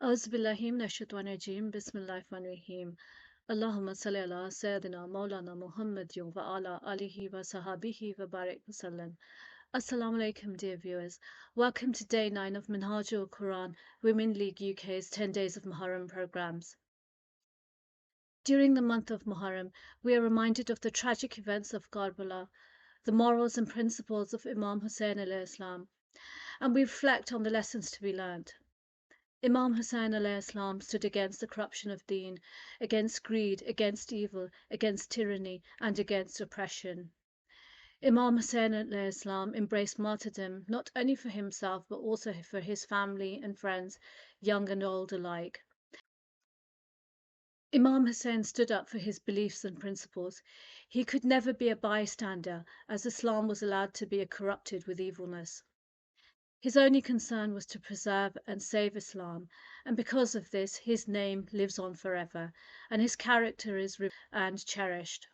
أعوذ بالله من الشيطان الرجيم بسم الله الرحمن الرحيم اللهم صل على سيدنا مولانا محمد وعلى آله وصحبه وبارك وسلم. Assalamu alaikum, dear viewers. Welcome to day 9 of Minhajul Quran Women League UK's 10 Days of Muharram programs. During the month of Muharram, we are reminded of the tragic events of Karbala, the morals and principles of Imam Hussein alayhi salam, and we reflect on the lessons to be learned. Imam Hussein alayhi salam stood against the corruption of deen, against greed, against evil, against tyranny, and against oppression. Imam Hussein alayhi salam embraced martyrdom not only for himself but also for his family and friends, young and old alike. Imam Hussein stood up for his beliefs and principles. He could never be a bystander, as Islam was allowed to be corrupted with evilness. His only concern was to preserve and save Islam, and because of this, his name lives on forever, and his character is revered and cherished.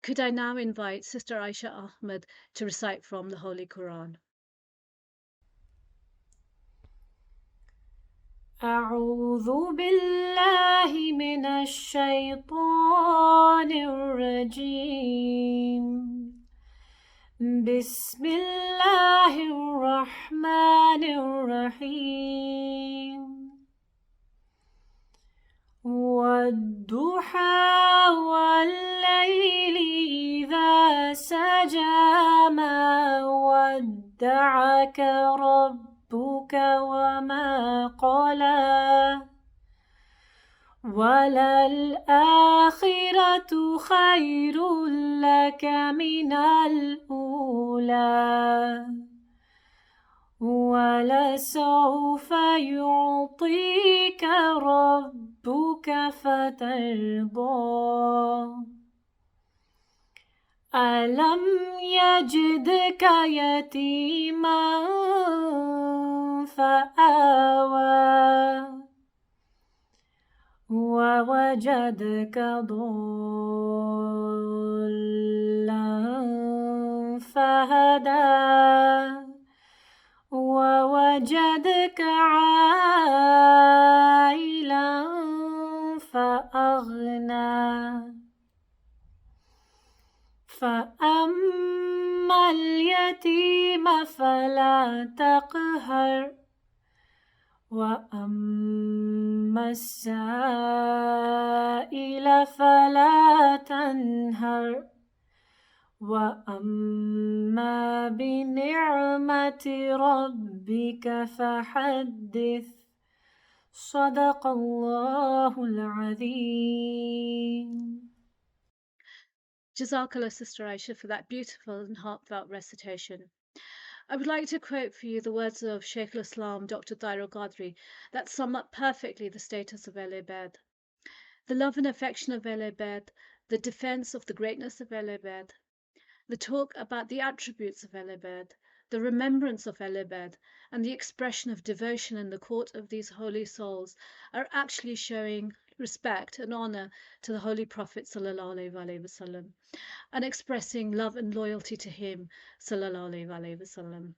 Could I now invite Sister Aisha Ahmed to recite from the Holy Quran? أعوذ بالله من الشيطان الرجيم بسم الله الرحمن الرحيم والضحى والليل إذا سجى ما ودعك ربك وما قلى وللآخرة خير لك من الأولى ولسوف يعطيك ربك فترضى ألم يجدك يتيما فآوى ووجدك ضالا فهدى ووجدك عائلا فأغنى فأما اليتيم فلا تقهر وأما السائل فلا تنهر وأما بنعمة ربك فحدث صدق الله العظيم. Jazakallah, Sister Aisha, for that beautiful and heartfelt recitation. I would like to quote for you the words of Shaykh al-Islam, Dr. Dair al-Qadri, that sum up perfectly the status of Ahl Bayt. The love and affection of Ahl Bayt, the defense of the greatness of Ahl Bayt, the talk about the attributes of Ahl Bayt, the remembrance of Ahl Bayt, and the expression of devotion in the court of these holy souls are actually showing respect and honor to the Holy Prophet sallallahu alaihi wasallam and expressing love and loyalty to him sallallahu alaihi wasallam.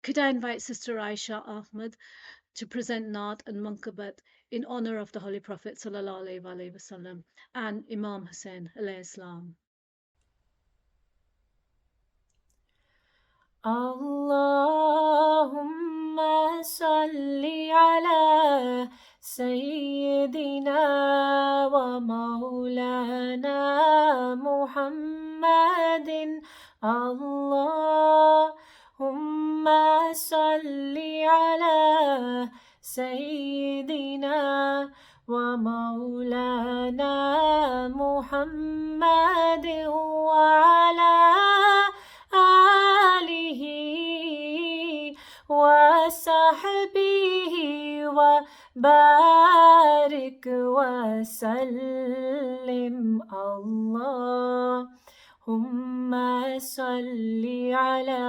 Could I invite Sister Aisha Ahmed to present Naat and Mankabat in honor of the Holy Prophet sallallahu alaihi wasallam and Imam Hussein alayhi salam? اللهم صل على سيدنا ومولانا محمد اللهم صل على سيدنا ومولانا محمد وعلى آله وصحبه وبارك وسلم اللهم صل على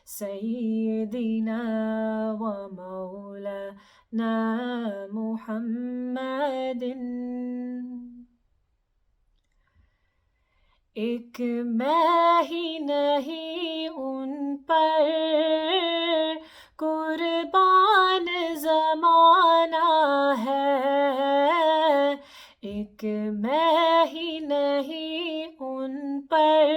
سيدنا ومولانا محمد ایک میں ہی نہیں ان پر قربان زمانے ایک میں ہی نہیں ان پر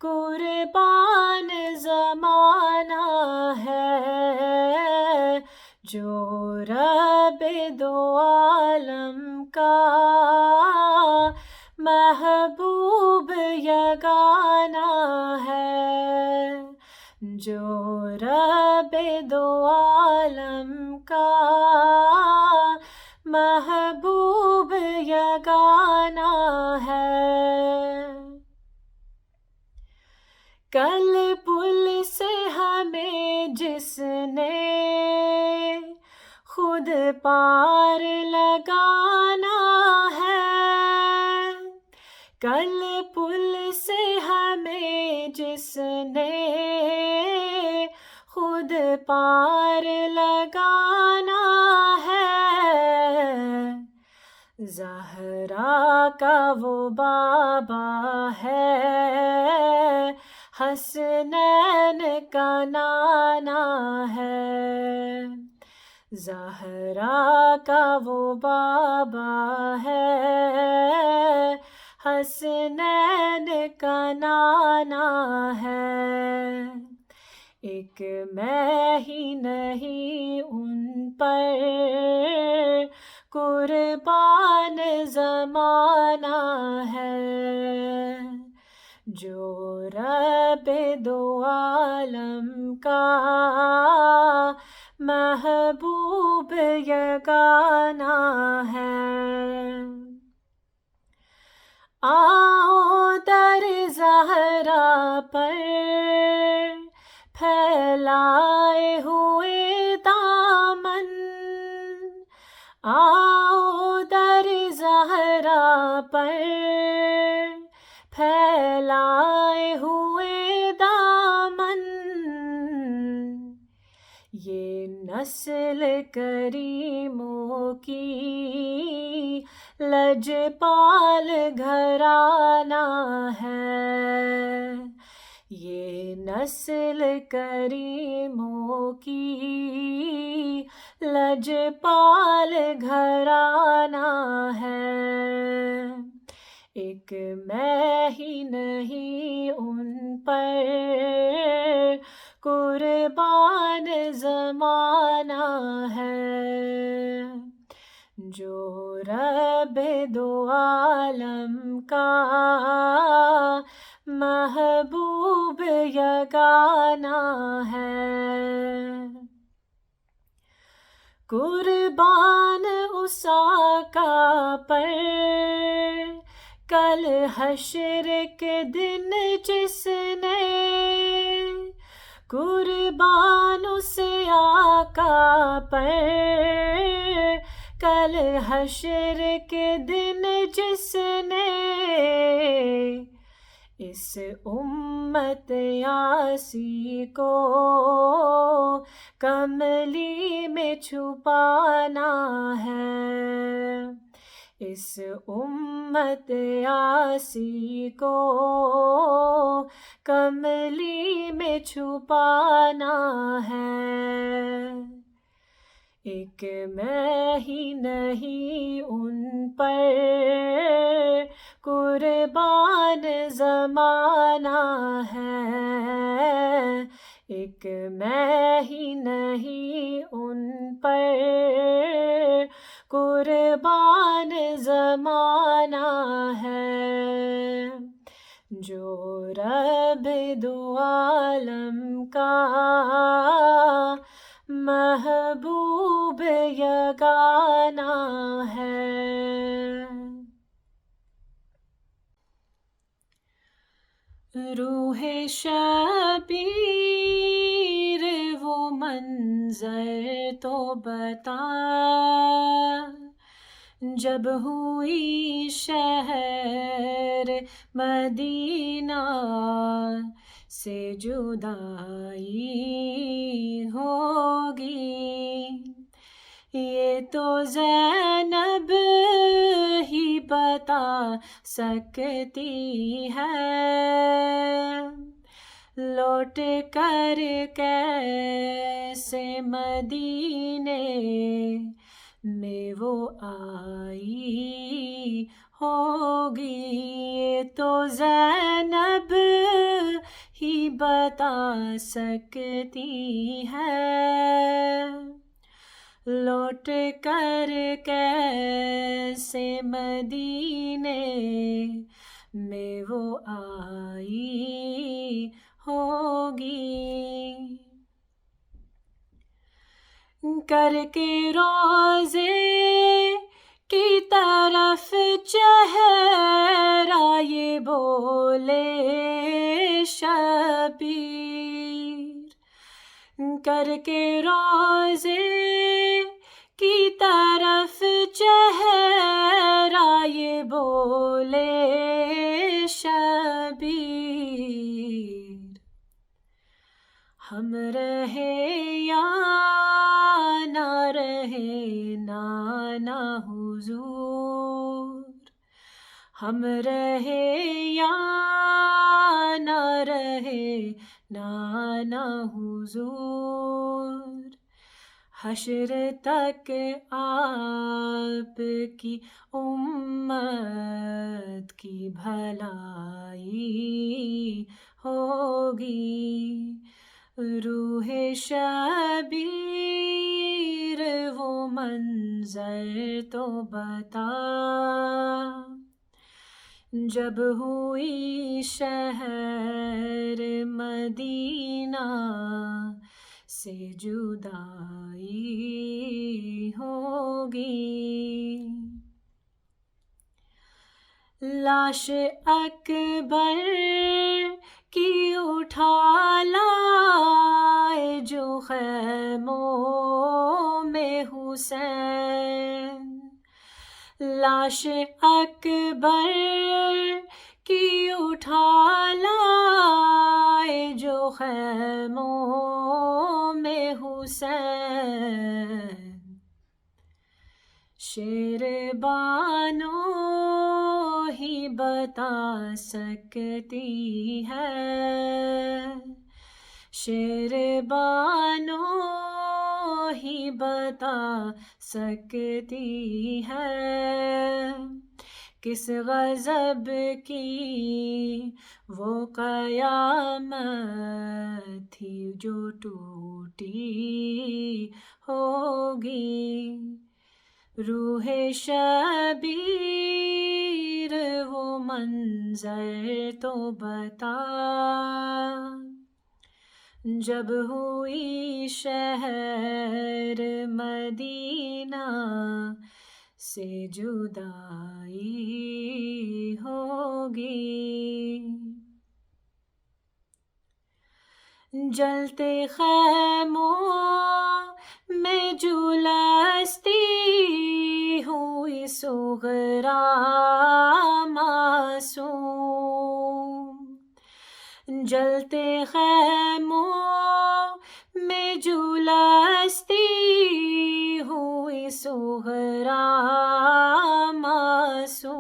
قربان زمانہ ہے، جو رب دو عالم کا محبوب یگانہ ہے، جو رب دو عالم کا محبوب یگانہ ہے۔ کل پل سے ہمیں جس نے خود پار لگانا ہے، کل پل سے ہمیں جس نے خود پار لگانا ہے، زہرا کا وہ بابا ہے، حسنین کا نانا ہے، زہرا کا وہ بابا ہے، حسنین کا نانا ہے، ایک میں ہی نہیں ان پر قربان زمانہ ہے، جو رب دو عالم کا محبوب یگانہ ہے۔ آؤ در زہرا پر پھیلائے ہوئے دامن، آؤ در زہرا پر پھیلائے ہوئے دامن، یہ نسل کریموں کی لجپال گھرانہ ہے، یہ نسل کریموں کی لجپال گھرانہ ہے، ایک میں ہی نہیں ان پر قربان زمانہ ہے، جو رب دو عالم کا محبوب یگانہ ہے، قربان اس آقا پر کل حشر کے دن جس نے، قربان اس آقا پر کل حشر کے دن جس نے، اس امت یاسی کو کملی میں چھپانا ہے، اس امت یاسی کو کملی میں چھپانا ہے، ایک میں ہی نہیں ان پر قربان زمانہ ہے، ایک میں ہی نہیں ان پر قربان زمانہ ہے، جو رب دو عالم کا محبوب یگانہ ہے۔ روح شبیر وہ منظر تو بتا، جب ہوئی شہر مدینہ سے جدائی ہوگی، یہ تو زینب ہی بتا سکتی ہے، لوٹ کر کیسے مدینے میں وہ آئی ہوگی، یہ تو زینب ہی بتا سکتی ہے، لوٹ کر کیسے مدینے میں وہ آئی ہوگی، کر کے روزے کی طرف چہرہ یہ بولے شبیر، کر کے روزے کی طرف چہرہ یہ بولے شبیر، ہم رہے یا نہ رہے نانا حضور، ہم رہے یا نہ رہے نانا حضور، حشر تک آپ کی امت کی بھلائی ہوگی، روح شبیر وہ منظر تو بتا، جب ہوئی شہر مدینہ سے جدائی ہوگی، لاش اکبر کی اٹھا لائے جو خیموں میں حسین، لاش اکبر کی اٹھا لائے جو خیموں میں حسین، شیر بانو ہی بتا سکتی ہے، شیر بانو ہی بتا سکتی ہے، کس غضب کی وہ قیامت تھی جو ٹوٹی ہوگی، روح شبیر وہ منظر تو بتا، جب ہوئی شہر مدینہ سے جدائی ہوگی، جلتے خیموں میں جلستی ہوئی صغرا معصوم، جلتے خیموں میں جلستی ہوئی صغرا معصوم،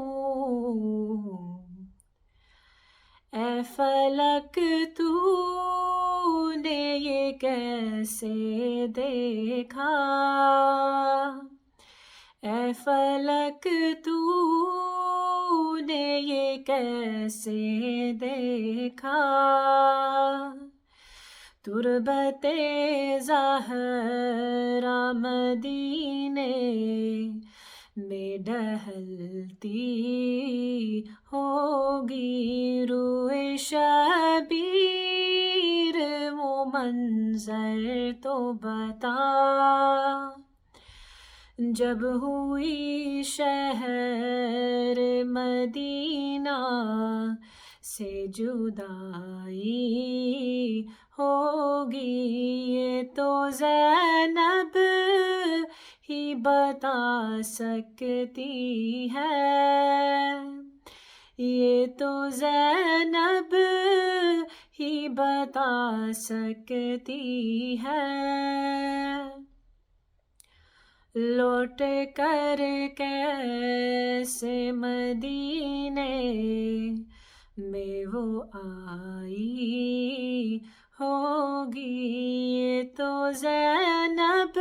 اے فلک تو نے یہ کیسے دیکھا، اے فلک تو نے یہ کیسے دیکھا، تربت زہرا مدینے میں ڈہلتی ہوگی، روح شبیر وہ منظر تو بتا، جب ہوئی شہر مدینہ سے جدائی ہوگی، یہ تو زینب ہی بتا سکتی ہے، یہ تو زینب ہی بتا سکتی ہے، لوٹ کر کیسے مدینے میں وہ آئی ہوگی، یہ تو زینب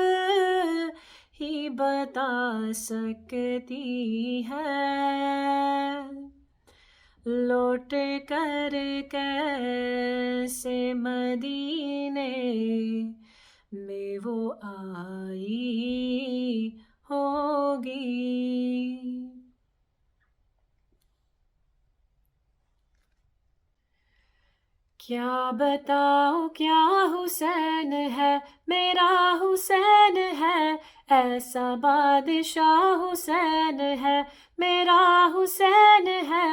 ہی بتا سکتی ہے، لوٹ کر کیسے مدینے میں وہ آئی ہوگی۔ کیا بتاؤ کیا حسین ہے، میرا حسین ہے، ایسا بادشاہ حسین ہے، میرا حسین ہے،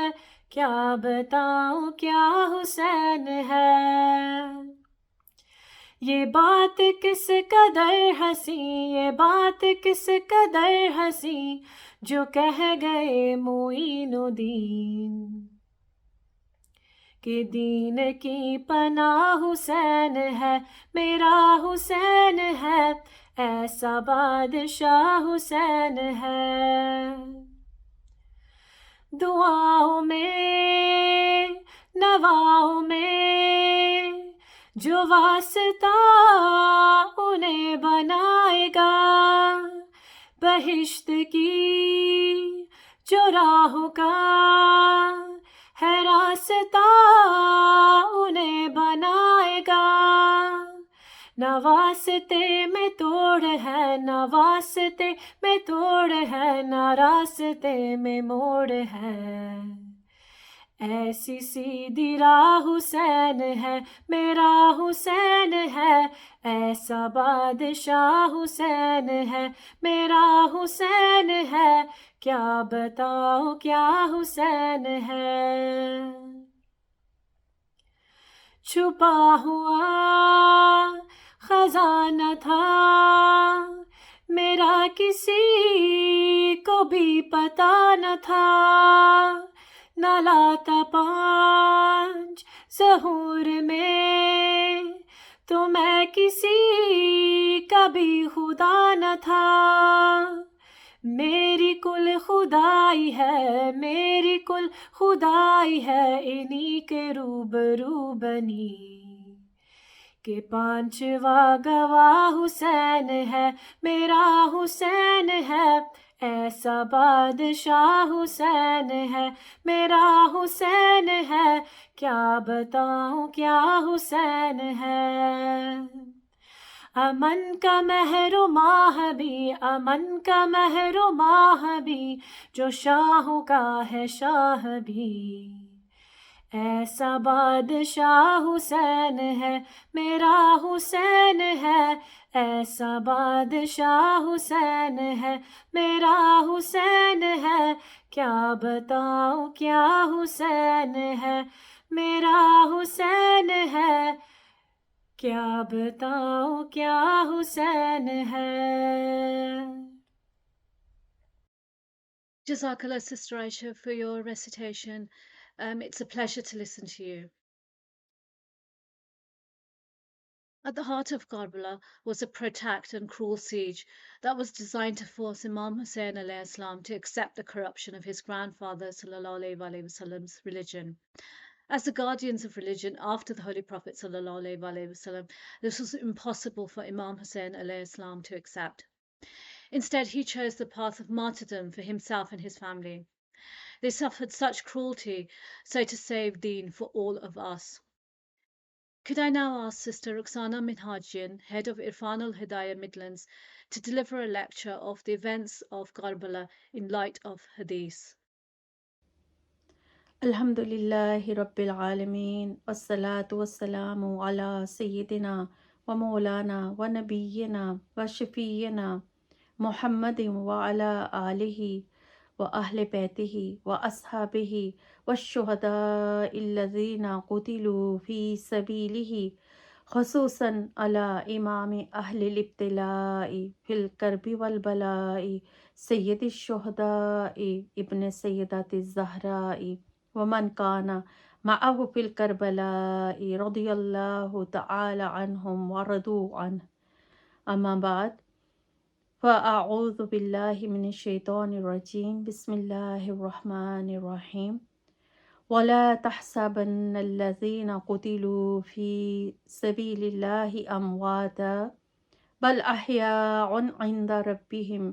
کیا بتاؤ کیا حسین ہے۔ یہ بات کس قدر ہنسی، یہ بات کس قدر ہنسی، جو کہہ گئے معین الدین کہ دین کی پناہ حسین ہے، میرا حسین ہے، ایسا بادشاہ حسین ہے۔ دعاؤں میں نواؤں میں جو واسطہ انہیں بنائے گا، بہشت کی جو راہ کا ہے راستہ انہیں بنائے گا۔ نہ واسطے میں توڑ ہے، نہ واسطے میں توڑ ہے، نہ راستے میں موڑ ہے، ایسی سیدھی راہ حسین ہے، میرا حسین ہے، ایسا بادشاہ حسین ہے، میرا حسین ہے، کیا بتاؤ کیا حسین ہے۔ چھپا ہوا خزانہ تھا میرا، کسی کو بھی پتا نہ تھا، نہ لاتا 5 ظہور میں تو میں کسی کا بھی خدا نہ تھا۔ میری کل خدائی ہے، میری کل خدائی ہے، انہی کے روبرو بنی کہ 5واں گواہ حسین ہے، میرا حسین ہے، ایسا بادشاہ حسین ہے، میرا حسین ہے، کیا بتاؤں کیا حسین ہے۔ امن کا مہر و ماہ بھی، امن کا مہر و ماہ بھی، جو شاہوں کا ہے شاہ بھی، ایسا بادشاہ حسین ہے، میرا حسین ہے، ایسا بادشاہ حسین ہے، میرا حسین ہے، کیا بتاؤں کیا حسین ہے، میرا حسین ہے، کیا بتاؤں کیا حسین ہے۔ Jazakallah, Sister Aisha, for your recitation. It's a pleasure to listen to you. At the heart of Karbala was a protracted and cruel siege that was designed to force Imam Hussein alayhi salam to accept the corruption of his grandfather sallallahu alaihi wasallam's religion. As the guardians of religion after the Holy Prophet sallallahu alaihi wasallam, this was impossible for Imam Hussein alayhi salam to accept. Instead, he chose the path of martyrdom for himself and his family. They suffered such cruelty, so to save deen for all of us. Could I now ask Sister Ruxana Minhajian, head of Irfan al-Hidayah Midlands, to deliver a lecture of the events of Karbala in light of Hadith? الحمدللہ رب العالمین والصلاة والسلام علی سیدنا و مولانا و نبینا و شفیعنا محمد وعلی آلہ و اہل بیتہ و اصحابہ والشہداء الذین قتلوا فی سبیلہ، خصوصاً علی امام اہل الابتلاء فی الکرب والبلاء سید الشہداء ابن سیدات الزہراء ومن کان معه فی الکربلاء رضی اللہ تعالی عنہم ورضوا عنہ، اما بعد فاعوذ باللہ من الشیطان الرجیم، بسم اللہ الرحمن الرحیم۔ ولا تحسبن الذین قتلوا فی سبیل اللہ امواتا بل احیاء عند ربهم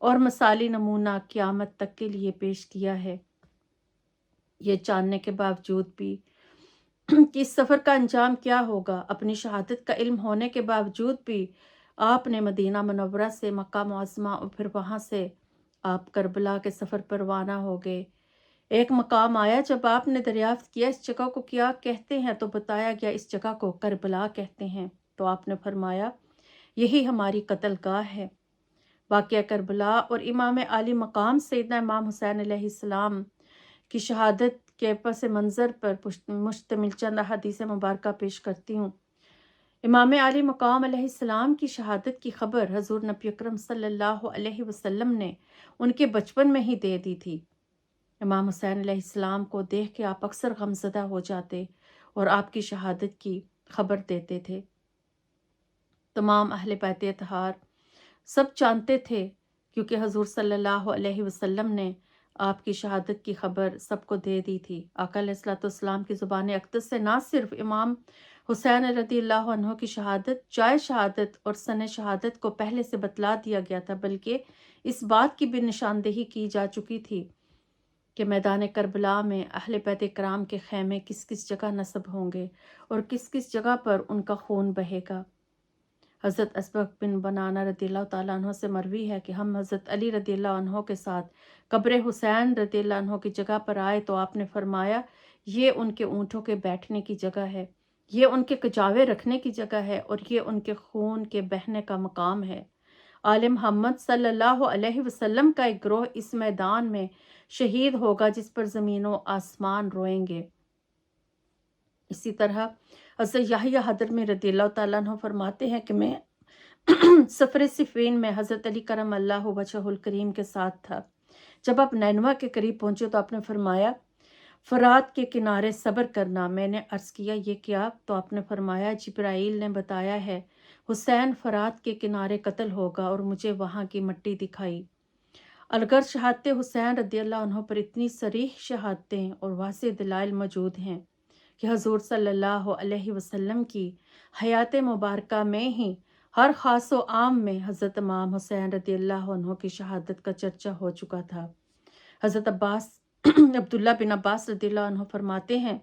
اور مثالی نمونہ قیامت تک کے لیے پیش کیا ہے۔ یہ جاننے کے باوجود بھی کہ اس سفر کا انجام کیا ہوگا، اپنی شہادت کا علم ہونے کے باوجود بھی آپ نے مدینہ منورہ سے مکہ معظمہ اور پھر وہاں سے آپ کربلا کے سفر پر روانہ ہو گئے۔ ایک مقام آیا جب آپ نے دریافت کیا اس جگہ کو کیا کہتے ہیں، تو بتایا گیا اس جگہ کو کربلا کہتے ہیں۔ تو آپ نے فرمایا یہی ہماری قتل گاہ ہے۔ واقعہ کربلا اور امام عالی مقام سیدنا امام حسین علیہ السلام کی شہادت کے پس منظر پر مشتمل چند احادیث مبارکہ پیش کرتی ہوں۔ امام عالی مقام علیہ السلام کی شہادت کی خبر حضور نبی اکرم صلی اللہ علیہ وسلم نے ان کے بچپن میں ہی دے دی تھی۔ امام حسین علیہ السلام کو دیکھ کے آپ اکثر غمزدہ ہو جاتے اور آپ کی شہادت کی خبر دیتے تھے۔ تمام اہل بیت اطہار سب جانتے تھے، کیونکہ حضور صلی اللہ علیہ وسلم نے آپ کی شہادت کی خبر سب کو دے دی تھی۔ آقا علیہ الصلوۃ والسلام کی زبان اقدس سے نہ صرف امام حسین رضی اللہ عنہ کی شہادت، جائے شہادت اور سن شہادت کو پہلے سے بتلا دیا گیا تھا، بلکہ اس بات کی بھی نشاندہی کی جا چکی تھی کہ میدان کربلا میں اہل بیت کرام کے خیمے کس کس جگہ نصب ہوں گے اور کس کس جگہ پر ان کا خون بہے گا۔ حضرت اسبغ بن بنانہ رضی اللہ تعالیٰ عنہ سے مروی ہے کہ ہم حضرت علی رضی اللہ عنہ کے ساتھ قبر حسین رضی اللہ عنہ کی جگہ پر آئے تو آپ نے فرمایا یہ ان کے اونٹوں کے بیٹھنے کی جگہ ہے، یہ ان کے کجاوے رکھنے کی جگہ ہے اور یہ ان کے خون کے بہنے کا مقام ہے۔ آل محمد صلی اللہ علیہ وسلم کا ایک گروہ اس میدان میں شہید ہوگا جس پر زمین و آسمان روئیں گے۔ اسی طرح حضرت یحییٰ حضرمی رضی اللہ تعالیٰ عنہ فرماتے ہیں کہ میں سفر صفین میں حضرت علی کرم اللہ وجہہ الکریم کے ساتھ تھا۔ جب آپ نینوا کے قریب پہنچے تو آپ نے فرمایا فرات کے کنارے صبر کرنا۔ میں نے عرض کیا یہ کیا؟ تو آپ نے فرمایا جبرائیل نے بتایا ہے حسین فرات کے کنارے قتل ہوگا، اور مجھے وہاں کی مٹی دکھائی۔ الگر شہادت حسین رضی اللہ عنہ پر اتنی صریح شہادتیں اور واضح دلائل موجود ہیں کہ حضور صلی اللہ علیہ وسلم کی حیات مبارکہ میں ہی ہر خاص و عام میں حضرت امام حسین رضی اللہ عنہ کی شہادت کا چرچا ہو چکا تھا۔ حضرت عبداللہ بن عباس رضی اللہ عنہ فرماتے ہیں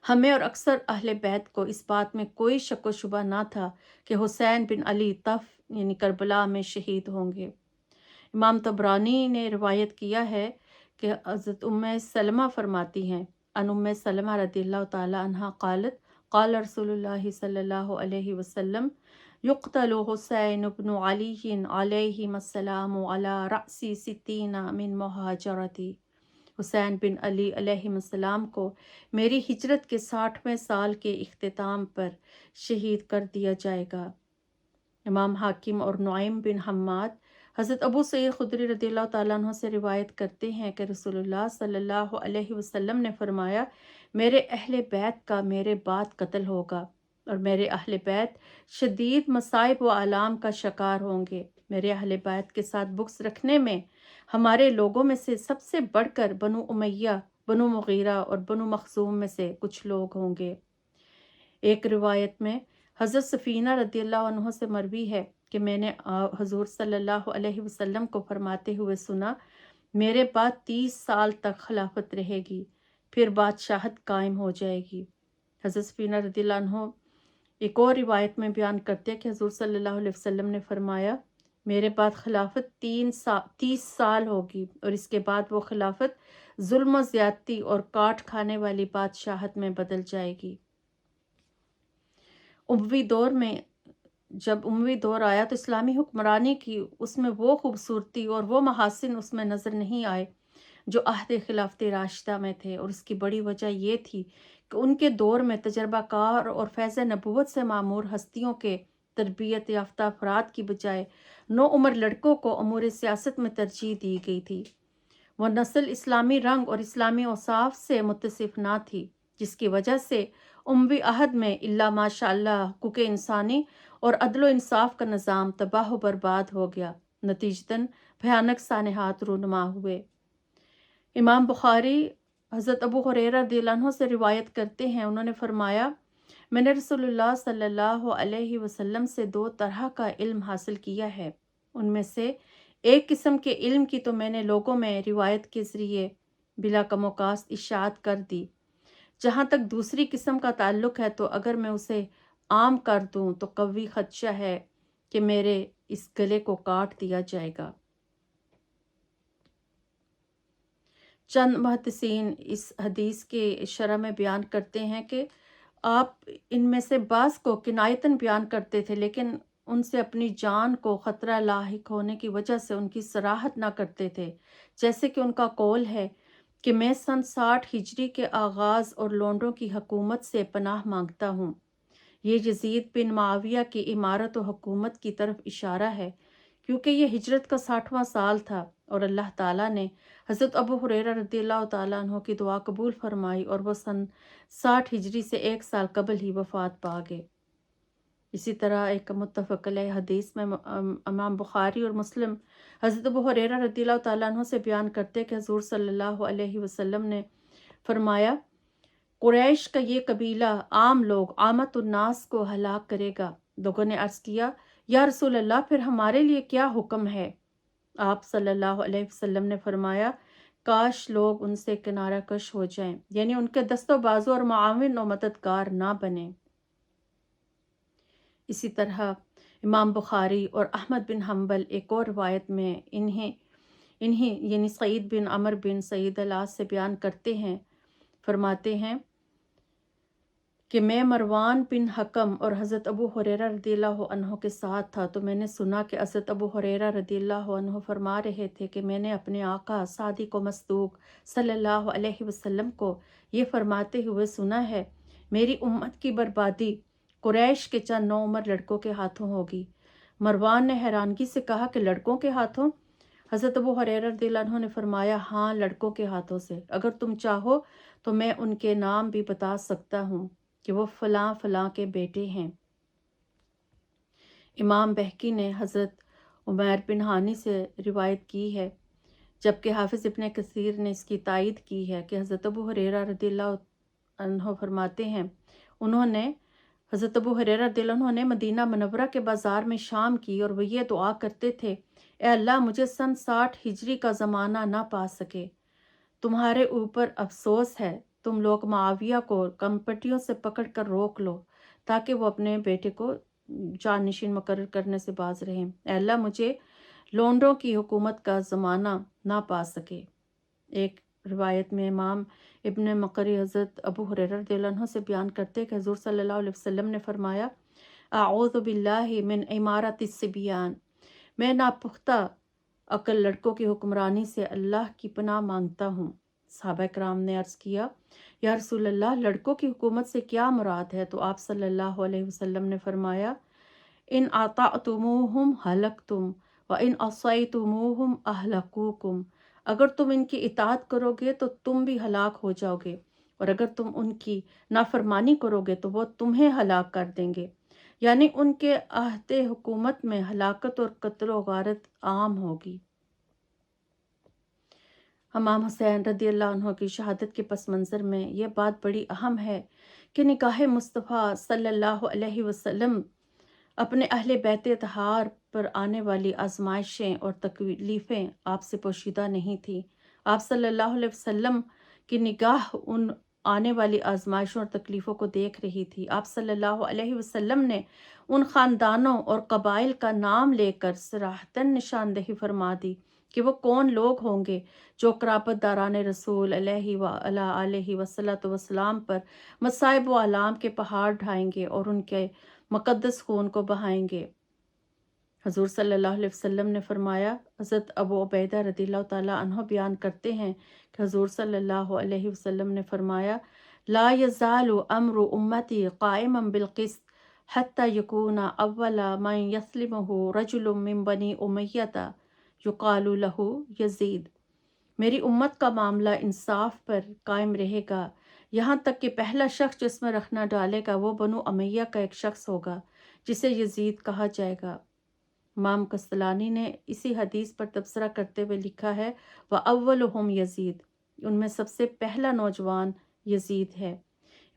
ہمیں اور اکثر اہل بیت کو اس بات میں کوئی شک و شبہ نہ تھا کہ حسین بن علی طف یعنی کربلا میں شہید ہوں گے۔ امام طبرانی نے روایت کیا ہے کہ حضرت ام سلمہ فرماتی ہیں ان ام سلمہ رضی اللہ تعالی عنہا قالت قال رسول اللہ صلی اللہ علیہ وسلم یقتل حسین بن علی علیہ السلام علی رأس 60 من مہاجرتی۔ حسین بن علی علیہ السلام کو میری ہجرت کے 60ویں سال کے اختتام پر شہید کر دیا جائے گا۔ امام حاکم اور نعیم بن حماد حضرت ابو سعید خدری رضی اللہ تعالیٰ عنہ سے روایت کرتے ہیں کہ رسول اللہ صلی اللہ علیہ وسلم نے فرمایا میرے اہل بیت کا میرے بعد قتل ہوگا، اور میرے اہل بیت شدید مصائب و آلام کا شکار ہوں گے۔ میرے اہل بیت کے ساتھ بغض رکھنے میں ہمارے لوگوں میں سے سب سے بڑھ کر بنو امیہ، بنو مغیرہ اور بنو مخزوم میں سے کچھ لوگ ہوں گے۔ ایک روایت میں حضرت سفینہ رضی اللہ عنہ سے مروی ہے کہ میں نے حضور صلی اللہ علیہ وسلم کو فرماتے ہوئے سنا میرے بعد 30 سال تک خلافت رہے گی، پھر بادشاہت قائم ہو جائے گی۔ حضرت سفینہ رضی اللہ عنہ ایک اور روایت میں بیان کرتے ہیں کہ حضور صلی اللہ علیہ وسلم نے فرمایا میرے بعد خلافت 30 سال ہوگی، اور اس کے بعد وہ خلافت ظلم و زیادتی اور کاٹ کھانے والی بادشاہت میں بدل جائے گی۔ اموی دور میں جب اموی دور آیا تو اسلامی حکمرانی کی اس میں وہ خوبصورتی اور وہ محاسن اس میں نظر نہیں آئے جو عہد خلافت راشدہ میں تھے، اور اس کی بڑی وجہ یہ تھی کہ ان کے دور میں تجربہ کار اور فیض نبوت سے معمور ہستیوں کے تربیت یافتہ افراد کی بجائے نو عمر لڑکوں کو امور سیاست میں ترجیح دی گئی تھی۔ وہ نسل اسلامی رنگ اور اسلامی اوصاف سے متصف نہ تھی، جس کی وجہ سے اموی عہد میں الا ماشاء اللہ حقوق انسانی اور عدل و انصاف کا نظام تباہ و برباد ہو گیا، نتیجتاً بھیانک سانحات رونما ہوئے۔ امام بخاری حضرت ابو ہریرہ رضی اللہ عنہ سے روایت کرتے ہیں، انہوں نے فرمایا میں نے رسول اللہ صلی اللہ علیہ وسلم سے 2 طرح کا علم حاصل کیا ہے، ان میں سے ایک قسم کے علم کی تو میں نے لوگوں میں روایت کے ذریعے بلا کم و کاست اشاعت کر دی، جہاں تک دوسری قسم کا تعلق ہے تو اگر میں اسے عام کر دوں تو قوی خدشہ ہے کہ میرے اس گلے کو کاٹ دیا جائے گا۔ چند محدثین اس حدیث کے شرح میں بیان کرتے ہیں کہ آپ ان میں سے بعض کو کنایتاً بیان کرتے تھے، لیکن ان سے اپنی جان کو خطرہ لاحق ہونے کی وجہ سے ان کی صراحت نہ کرتے تھے، جیسے کہ ان کا قول ہے کہ میں سن 60 ہجری کے آغاز اور لونڈوں کی حکومت سے پناہ مانگتا ہوں۔ یہ یزید بن معاویہ کی امارت و حکومت کی طرف اشارہ ہے، کیونکہ یہ ہجرت کا 60واں سال تھا اور اللہ تعالیٰ نے حضرت ابو ہریرہ رضی اللہ تعالیٰ عنہ کی دعا قبول فرمائی اور وہ سن 60 ہجری سے 1 سال قبل ہی وفات پا گئے۔ اسی طرح ایک متفق علیہ حدیث میں امام بخاری اور مسلم حضرت ابو ہریرہ رضی اللہ تعالیٰ عنہ سے بیان کرتے کہ حضور صلی اللہ علیہ وسلم نے فرمایا، قریش کا یہ قبیلہ عام لوگ عامت الناس کو ہلاک کرے گا۔ لوگوں نے عرض کیا، یا رسول اللہ، پھر ہمارے لیے کیا حکم ہے؟ آپ صلی اللہ علیہ وسلم نے فرمایا، کاش لوگ ان سے کنارہ کش ہو جائیں، یعنی ان کے دست و بازو اور معاون و مددگار نہ بنیں۔ اسی طرح امام بخاری اور احمد بن حنبل ایک اور روایت میں انہیں یعنی سعید بن عمر بن سعید العاص سے بیان کرتے ہیں، فرماتے ہیں کہ میں مروان بن حکم اور حضرت ابو ہریرہ رضی اللہ عنہ کے ساتھ تھا، تو میں نے سنا کہ حضرت ابو ہریرہ رضی اللہ عنہ فرما رہے تھے کہ میں نے اپنے آقا صادق و مصدوق صلی اللہ علیہ وسلم کو یہ فرماتے ہوئے سنا ہے، میری امت کی بربادی قریش کے چند نوعمر لڑکوں کے ہاتھوں ہوگی۔ مروان نے حیرانگی سے کہا کہ لڑکوں کے ہاتھوں؟ حضرت ابو ہریرہ رضی اللہ عنہ نے فرمایا، ہاں، لڑکوں کے ہاتھوں سے، اگر تم چاہو تو میں ان کے نام بھی بتا سکتا ہوں کہ وہ فلاں فلاں کے بیٹے ہیں۔ امام بہقی نے حضرت عمیر بن ہانی سے روایت کی ہے، جبکہ حافظ ابن کثیر نے اس کی تائید کی ہے کہ حضرت ابو ہریرہ رضی اللہ عنہ فرماتے ہیں، حضرت ابو ہریرہ رضی اللہ عنہ نے مدینہ منورہ کے بازار میں شام کی اور وہ یہ دعا کرتے تھے، اے اللہ، مجھے سن 60 ہجری کا زمانہ نہ پا سکے۔ تمہارے اوپر افسوس ہے، تم لوگ معاویہ کو کمپٹیوں سے پکڑ کر روک لو تاکہ وہ اپنے بیٹے کو جانشین مقرر کرنے سے باز رہیں۔ اے اللہ، مجھے لونڈوں کی حکومت کا زمانہ نہ پا سکے۔ ایک روایت میں امام ابن مقری حضرت ابو ہریرہ رضی اللہ عنہ سے بیان کرتے کہ حضور صلی اللہ علیہ وسلم نے فرمایا، اعوذ باللہ من امارت الصبیان، میں ناپختہ عقل لڑکوں کی حکمرانی سے اللہ کی پناہ مانگتا ہوں۔ صحابہ کرام نے عرض کیا، یا رسول اللہ، لڑکوں کی حکومت سے کیا مراد ہے؟ تو آپ صلی اللہ علیہ وسلم نے فرمایا، ان اطعتموہم ہلکتم وان عصیتموہم اہلکوکم، اگر تم ان کی اطاعت کرو گے تو تم بھی ہلاک ہو جاؤ گے، اور اگر تم ان کی نافرمانی کرو گے تو وہ تمہیں ہلاک کر دیں گے، یعنی ان کے عہد حکومت میں ہلاکت اور قتل و غارت عام ہوگی۔ امام حسین رضی اللہ عنہ کی شہادت کے پس منظر میں یہ بات بڑی اہم ہے کہ نگاہ مصطفیٰ صلی اللہ علیہ وسلم اپنے اہل بیت اطہار پر آنے والی آزمائشیں اور تکلیفیں آپ سے پوشیدہ نہیں تھیں۔ آپ صلی اللہ علیہ وسلم کی نگاہ ان آنے والی آزمائشوں اور تکلیفوں کو دیکھ رہی تھی۔ آپ صلی اللہ علیہ وسلم نے ان خاندانوں اور قبائل کا نام لے کر صراحتاً نشاندہی فرما دی کہ وہ کون لوگ ہوں گے جو قرابت داران رسول علیہ وآلہ وسلم پر مصائب و آلام کے پہاڑ ڈھائیں گے اور ان کے مقدس خون کو بہائیں گے۔ حضور صلی اللہ علیہ وسلم نے فرمایا، حضرت ابو عبیدہ رضی اللہ تعالیٰ عنہ بیان کرتے ہیں کہ حضور صلی اللہ علیہ وسلم نے فرمایا، لا یزال امر امتی قائما بالقسط حتی یکون اول من یسلمہ رجل من بنی امیہ یقال لہ یزید، میری امت کا معاملہ انصاف پر قائم رہے گا یہاں تک کہ پہلا شخص جس میں رکھنا ڈالے گا وہ بنو امیہ کا ایک شخص ہوگا جسے یزید کہا جائے گا۔ امام قسطلانی نے اسی حدیث پر تبصرہ کرتے ہوئے لکھا ہے، وَأَوَّلُهُمْ یزید، ان میں سب سے پہلا نوجوان یزید ہے۔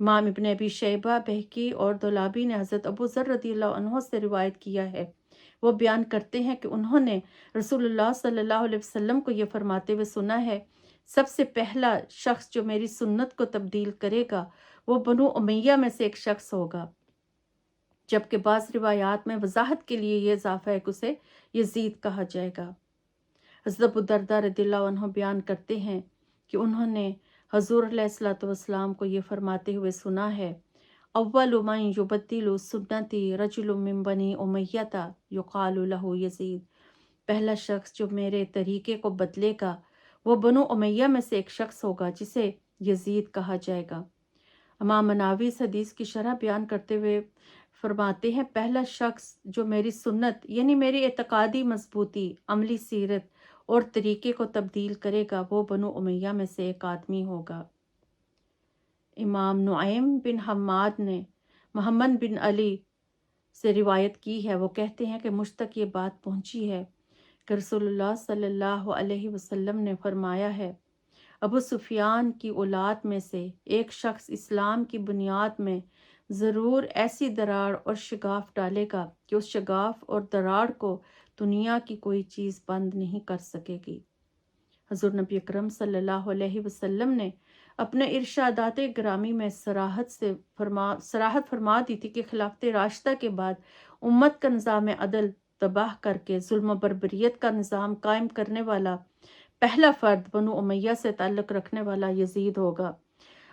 امام ابن ابی شیبہ، بہقی اور دولابی نے حضرت ابو ذر رضی اللہ عنہ سے روایت کیا ہے، وہ بیان کرتے ہیں کہ انہوں نے رسول اللہ صلی اللہ علیہ وسلم کو یہ فرماتے ہوئے سنا ہے، سب سے پہلا شخص جو میری سنت کو تبدیل کرے گا وہ بنو امیہ میں سے ایک شخص ہوگا، جبکہ بعض روایات میں وضاحت کے لیے یہ اضافہ ہے کہ اسے یزید کہا جائے گا۔ حضرت ابو الدرداء رضی اللہ عنہ بیان کرتے ہیں کہ انہوں نے حضور علیہ الصلوۃ والسلام کو یہ فرماتے ہوئے سنا ہے، اول من یبدل سنتی رجل من بنی امیہ یقال لہ یزید، پہلا شخص جو میرے طریقے کو بدلے گا وہ بنو امیہ میں سے ایک شخص ہوگا جسے یزید کہا جائے گا۔ امام مناوی اس حدیث کی شرح بیان کرتے ہوئے فرماتے ہیں، پہلا شخص جو میری سنت یعنی میری اعتقادی مضبوطی، عملی سیرت اور طریقے کو تبدیل کرے گا وہ بنو امیہ میں سے ایک آدمی ہوگا۔ امام نعیم بن حماد نے محمد بن علی سے روایت کی ہے، وہ کہتے ہیں کہ مجھ تک یہ بات پہنچی ہے کہ رسول اللہ صلی اللہ علیہ وسلم نے فرمایا ہے، ابو سفیان کی اولاد میں سے ایک شخص اسلام کی بنیاد میں ضرور ایسی دراڑ اور شگاف ڈالے گا کہ اس شگاف اور دراڑ کو دنیا کی کوئی چیز بند نہیں کر سکے گی۔ حضور نبی اکرم صلی اللہ علیہ وسلم نے اپنے ارشادات گرامی میں صراحت فرما دی تھی کہ خلافت راشدہ کے بعد امت کا نظام عدل تباہ کر کے ظلم و بربریت کا نظام قائم کرنے والا پہلا فرد بنو امیہ سے تعلق رکھنے والا یزید ہوگا۔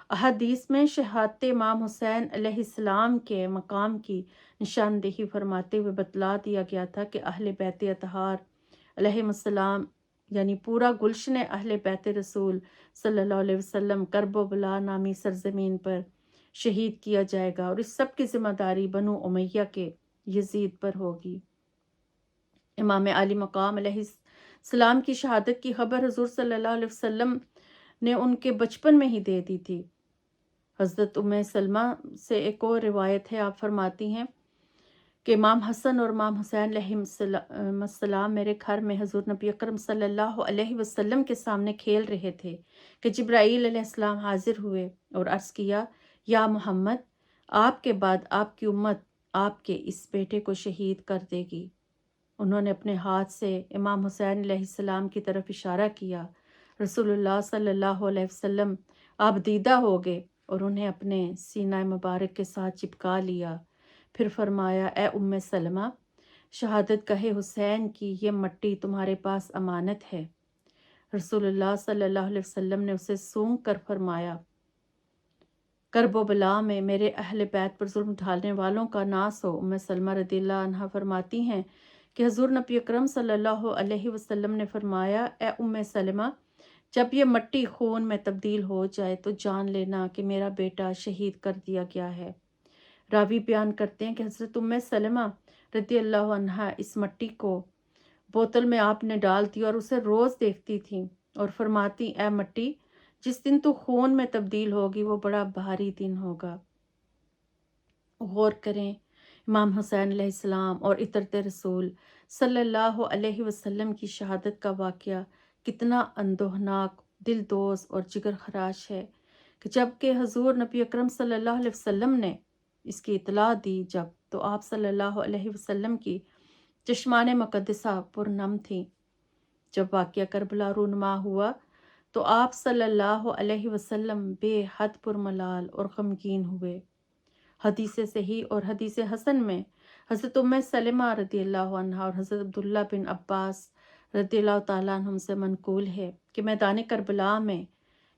احادیث میں شہادت امام حسین علیہ السلام کے مقام کی نشاندہی فرماتے ہوئے بتلا دیا گیا تھا کہ اہل بیت اطہار علیہ السلام یعنی پورا گلشن اہل بیت رسول صلی اللہ علیہ وسلم کرب و بلا نامی سرزمین پر شہید کیا جائے گا، اور اس سب کی ذمہ داری بنو امیہ کے یزید پر ہوگی۔ امام علی مقام علیہ السلام کی شہادت کی خبر حضور صلی اللہ علیہ وسلم نے ان کے بچپن میں ہی دے دی تھی۔ حضرت ام سلمہ سے ایک اور روایت ہے، آپ فرماتی ہیں کہ امام حسن اور امام حسین علیہ السلام میرے گھر میں حضور نبی اکرم صلی اللہ علیہ وسلم کے سامنے کھیل رہے تھے کہ جبرائیل علیہ السلام حاضر ہوئے اور عرض کیا، یا محمد، آپ کے بعد آپ کی امت آپ کے اس بیٹے کو شہید کر دے گی۔ انہوں نے اپنے ہاتھ سے امام حسین علیہ السلام کی طرف اشارہ کیا۔ رسول اللہ صلی اللہ علیہ وسلم آپ دیدہ ہو گئے اور انہیں اپنے سینہ مبارک کے ساتھ چپکا لیا، پھر فرمایا، اے ام سلمہ، شہادت گاہ حسین کی یہ مٹی تمہارے پاس امانت ہے۔ رسول اللہ صلی اللہ علیہ وسلم نے اسے سونگھ کر فرمایا، کرب و بلا میں میرے اہل بیت پر ظلم ڈھالنے والوں کا ناس ہو۔ ام سلمہ رضی اللہ عنہا فرماتی ہیں کہ حضور نبی اکرم صلی اللہ علیہ وسلم نے فرمایا، اے ام سلمہ، جب یہ مٹی خون میں تبدیل ہو جائے تو جان لینا کہ میرا بیٹا شہید کر دیا گیا ہے۔ راوی بیان کرتے ہیں کہ حضرت ام سلمہ رضی اللہ عنہا اس مٹی کو بوتل میں آپ نے ڈال دی اور اسے روز دیکھتی تھیں اور فرماتی، اے مٹی، جس دن تو خون میں تبدیل ہوگی وہ بڑا بھاری دن ہوگا۔ غور کریں، امام حسین علیہ السلام اور عطرت رسول صلی اللہ علیہ وسلم کی شہادت کا واقعہ کتنا اندوہناک، دل دوز اور جگر خراش ہے کہ جب کہ حضور نبی اکرم صلی اللہ علیہ وسلم نے اس کی اطلاع دی تو آپ صلی اللہ علیہ وسلم کی چشمان مقدسہ پرنم تھیں۔ جب واقعہ کربلا رونما ہوا تو آپ صلی اللہ علیہ وسلم بے حد پرملال اور غمگین ہوئے۔ حدیث صحیح اور حدیث حسن میں حضرت ام سلمہ رضی اللہ عنہا اور حضرت عبداللہ بن عباس رضی اللہ تعالیٰ عنہم سے منقول ہے کہ میدان کربلا میں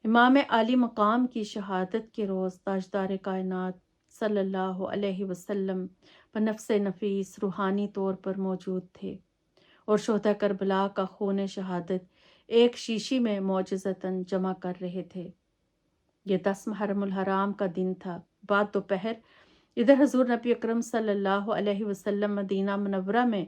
امام عالی مقام کی شہادت کے روز تاجدار کائنات صلی اللہ علیہ وسلم بنفس نفیس روحانی طور پر موجود تھے اور شہداء کربلا کا خون شہادت ایک شیشی میں معجزتاً جمع کر رہے تھے۔ یہ 10 محرم الحرام کا دن تھا۔ بعد دوپہر ادھر حضور نبی اکرم صلی اللہ علیہ وسلم مدینہ منورہ میں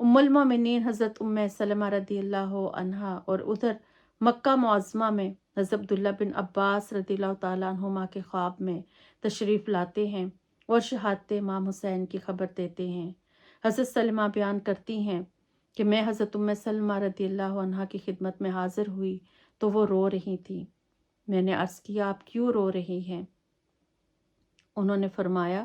ام المومنین حضرت ام سلمہ رضی اللہ عنہا اور ادھر مکہ معظمہ میں حضرت عبداللہ بن عباس رضی اللہ تعالیٰ عنہما کے خواب میں تشریف لاتے ہیں اور شہادت امام حسین کی خبر دیتے ہیں۔ حضرت سلمہ بیان کرتی ہیں کہ میں حضرت ام سلمہ رضی اللہ عنہا کی خدمت میں حاضر ہوئی تو وہ رو رہی تھی۔ میں نے عرض کیا، آپ کیوں رو رہی ہیں؟ انہوں نے فرمایا،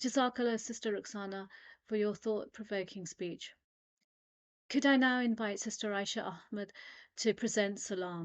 Jazakallah, Sister Roxana, for your thought-provoking speech. Could I now invite Sister Aisha Ahmed to present Salam?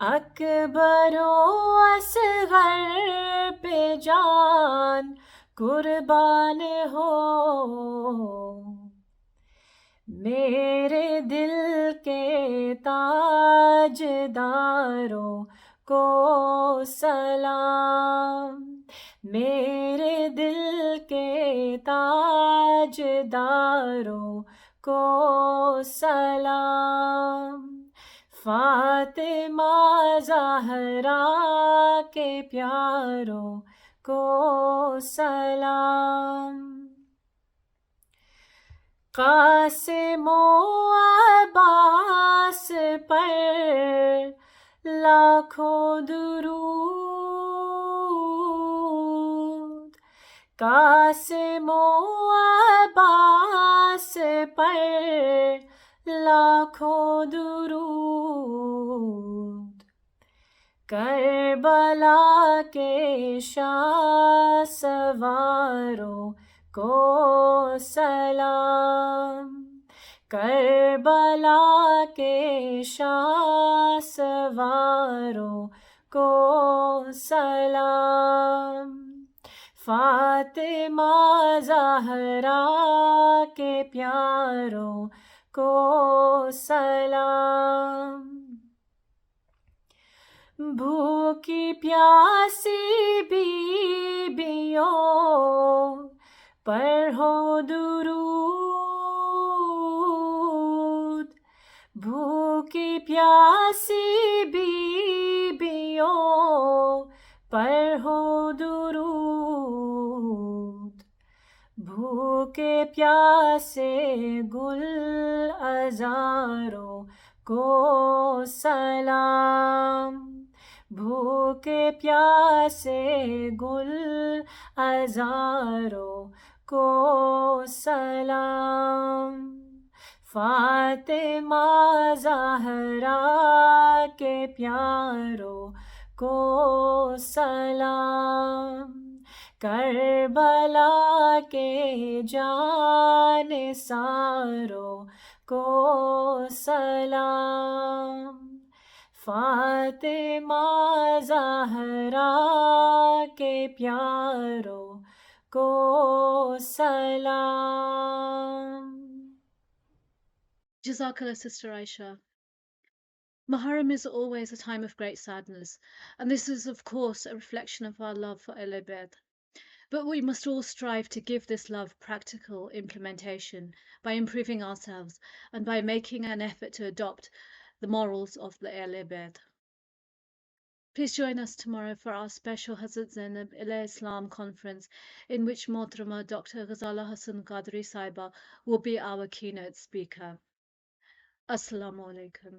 اکبر و اصغر پہ جان قربان ہو، میرے دل کے تاج داروں کو سلام، میرے دل کے تاج داروں کو سلام، فاطمہ زہرا کے پیاروں کو سلام، قاسم و عباس پر لاکھوں درود، قاسم و عباس پر لاکھوں درود، کربلا کے شاہ سواروں کو سلام، کربلا کے شاہ سواروں کو سلام، فاطمہ زہرا کے پیاروں کو سلام، بھوکی پیاسی بیویوں پر ہو درود، بھوکی پیاسی بیویوں پر ہو درود، بھوکے پیاسے گل عذاروں کو سلام، بھوکے پیاسے گل عذاروں کو سلام، فاطمہ زہرا کے پیاروں کو سلام، کربلا کے جانثاروں کو سلام، فاطمہ زہرا کے پیاروں کو سلام۔ Jazakallah, Sister Aisha. Muharram is always a time of great sadness, and this is, of course, a reflection of our love for Ahl Bayt. But we must all strive to give this love practical implementation by improving ourselves and by making an effort to adopt the morals of the Ahl Bayt. Please join us tomorrow for our special Hazrat Zainab Alayhi Islam conference, in which Mohtarama Dr. Ghazala Hassan Qadri Saiba will be our keynote speaker. Assalamu alaikum.